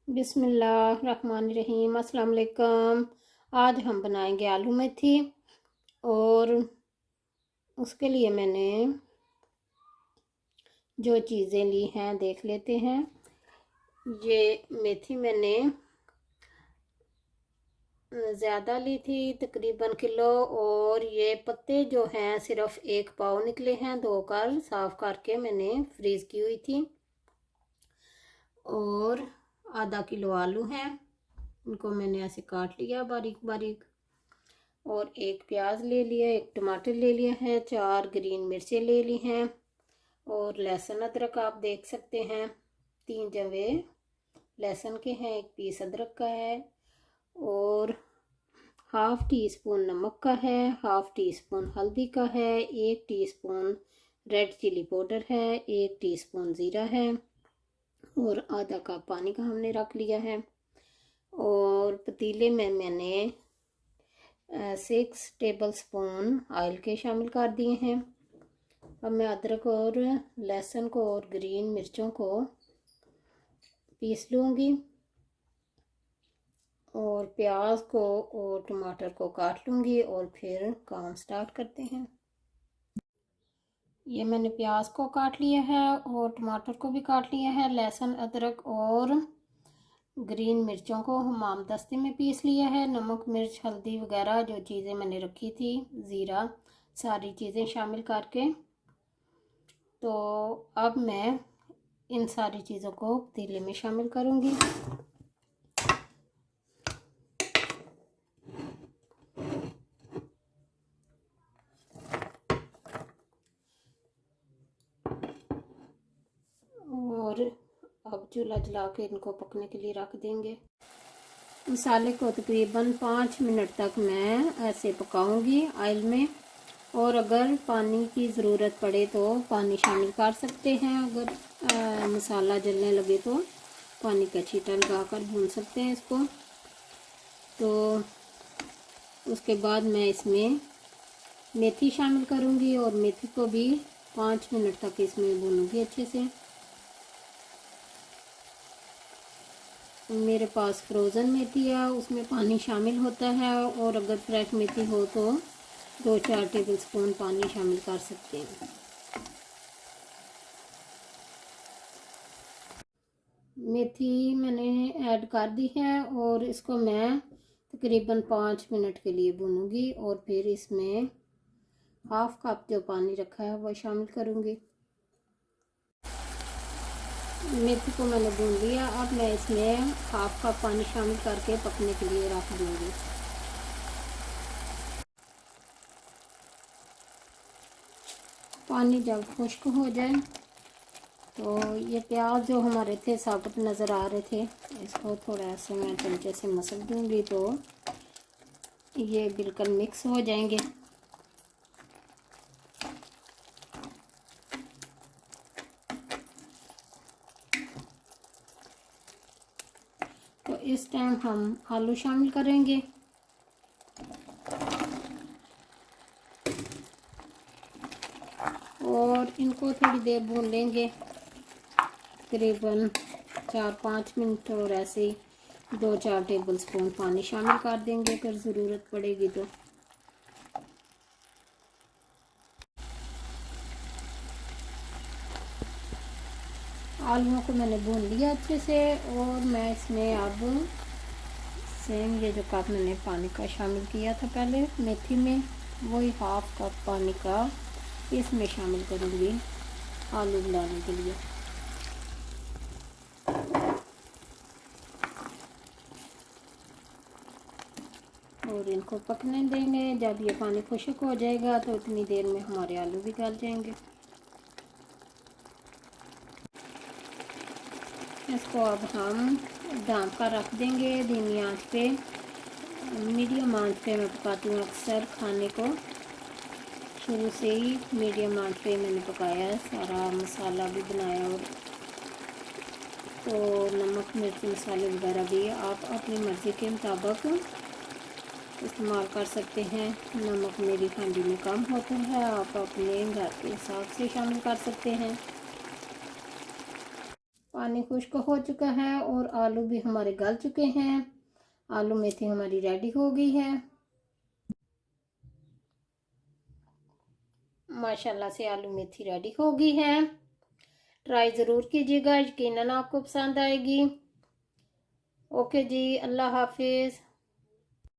बिस्मिल्लाहिर्रहमानिर्रहीम। अस्सलाम वालेकुम। आज हम बनाएंगे आलू मेथी और उसके लिए मैंने जो चीज़ें ली हैं देख लेते हैं। ये मेथी मैंने ज़्यादा ली थी, तकरीबन किलो, और ये पत्ते जो हैं सिर्फ एक पाव निकले हैं, धोकर साफ़ करके मैंने फ्रीज़ की हुई थी। और आधा किलो आलू हैं, इनको मैंने ऐसे काट लिया बारीक बारीक। और एक प्याज ले लिया, एक टमाटर ले लिया है, 4 ग्रीन मिर्चें ले ली हैं, और लहसुन अदरक आप देख सकते हैं 3 जवे लहसुन के हैं, 1 पीस अदरक का है, और हाफ़ टी स्पून नमक का है, हाफ़ टी स्पून हल्दी का है, 1 टीस्पून रेड चिली पाउडर है, 1 टीस्पून ज़ीरा है, और आधा कप पानी का हमने रख लिया है। और पतीले में मैंने 6 टेबल स्पून ऑयल के शामिल कर दिए हैं। अब मैं अदरक और लहसुन को और ग्रीन मिर्चों को पीस लूँगी, और प्याज को और टमाटर को काट लूँगी, और फिर काम स्टार्ट करते हैं। ये मैंने प्याज को काट लिया है और टमाटर को भी काट लिया है। लहसुन अदरक और ग्रीन मिर्चों को हमाम दस्ते में पीस लिया है। नमक मिर्च हल्दी वगैरह जो चीज़ें मैंने रखी थी, ज़ीरा, सारी चीज़ें शामिल करके। तो अब मैं इन सारी चीज़ों को पतीले में शामिल करूँगी। और अब चूल्हा जला के इनको पकने के लिए रख देंगे। मसाले को तकरीबन 5 मिनट तक मैं ऐसे पकाऊंगी ऑयल में, और अगर पानी की ज़रूरत पड़े तो पानी शामिल कर सकते हैं। अगर मसाला जलने लगे तो पानी का छींटा लगाकर भून सकते हैं इसको। तो उसके बाद मैं इसमें मेथी शामिल करूंगी, और मेथी को भी 5 मिनट तक इसमें भूनूंगी अच्छे से। मेरे पास फ्रोज़न मेथी है, उसमें पानी शामिल होता है, और अगर फ्रेश मेथी हो तो 2-4 टेबल स्पून पानी शामिल कर सकते हैं। मेथी मैंने ऐड कर दी है, और इसको मैं तकरीबन 5 मिनट के लिए भूनूंगी, और फिर इसमें हाफ़ कप जो पानी रखा है वो शामिल करूंगी। मेथी को मैंने भून लिया। अब मैं इसमें हाफ़ कप पानी शामिल करके पकने के लिए रख दूंगी। पानी जब खुश्क हो जाए तो ये प्याज जो हमारे थे साबुत नज़र आ रहे थे, इसको थोड़ा ऐसे मैं चमचे से मसल दूंगी तो ये बिल्कुल मिक्स हो जाएंगे। तो इस टाइम हम आलू शामिल करेंगे, और इनको थोड़ी देर भून लेंगे, तकरीबन 4-5 मिनट, और ऐसे ही 2-4 टेबल स्पून पानी शामिल कर देंगे अगर ज़रूरत पड़ेगी तो। आलूओं को मैंने भून लिया अच्छे से, और मैं इसमें अब सेम ये जो कप मैंने पानी का शामिल किया था पहले मेथी में, वही हाफ़ कप पानी का इसमें शामिल करूँगी आलू बनाने के लिए। और इनको पकने देंगे। जब ये पानी खुश्क हो जाएगा तो इतनी देर में हमारे आलू भी गल जाएंगे। इसको अब हम ढक कर रख देंगे धीमी आंच पे। मीडियम आंच पे मैं पकाती हूँ अक्सर खाने को, शुरू से ही मीडियम आंच पे मैंने पकाया है, सारा मसाला भी बनाया। और तो नमक मिर्च मसाले वगैरह भी आप अपनी मर्ज़ी के मुताबिक इस्तेमाल कर सकते हैं। नमक मेरी हांडी में कम होता है, आप अपने घर के हिसाब से शामिल कर सकते हैं। पानी खुश्क हो चुका है और आलू भी हमारे गल चुके हैं। आलू मेथी हमारी रेडी हो गई है। माशाल्लाह से आलू मेथी रेडी हो गई है। ट्राई ज़रूर कीजिएगा, यकीनन आपको पसंद आएगी। ओके जी, अल्लाह हाफिज़।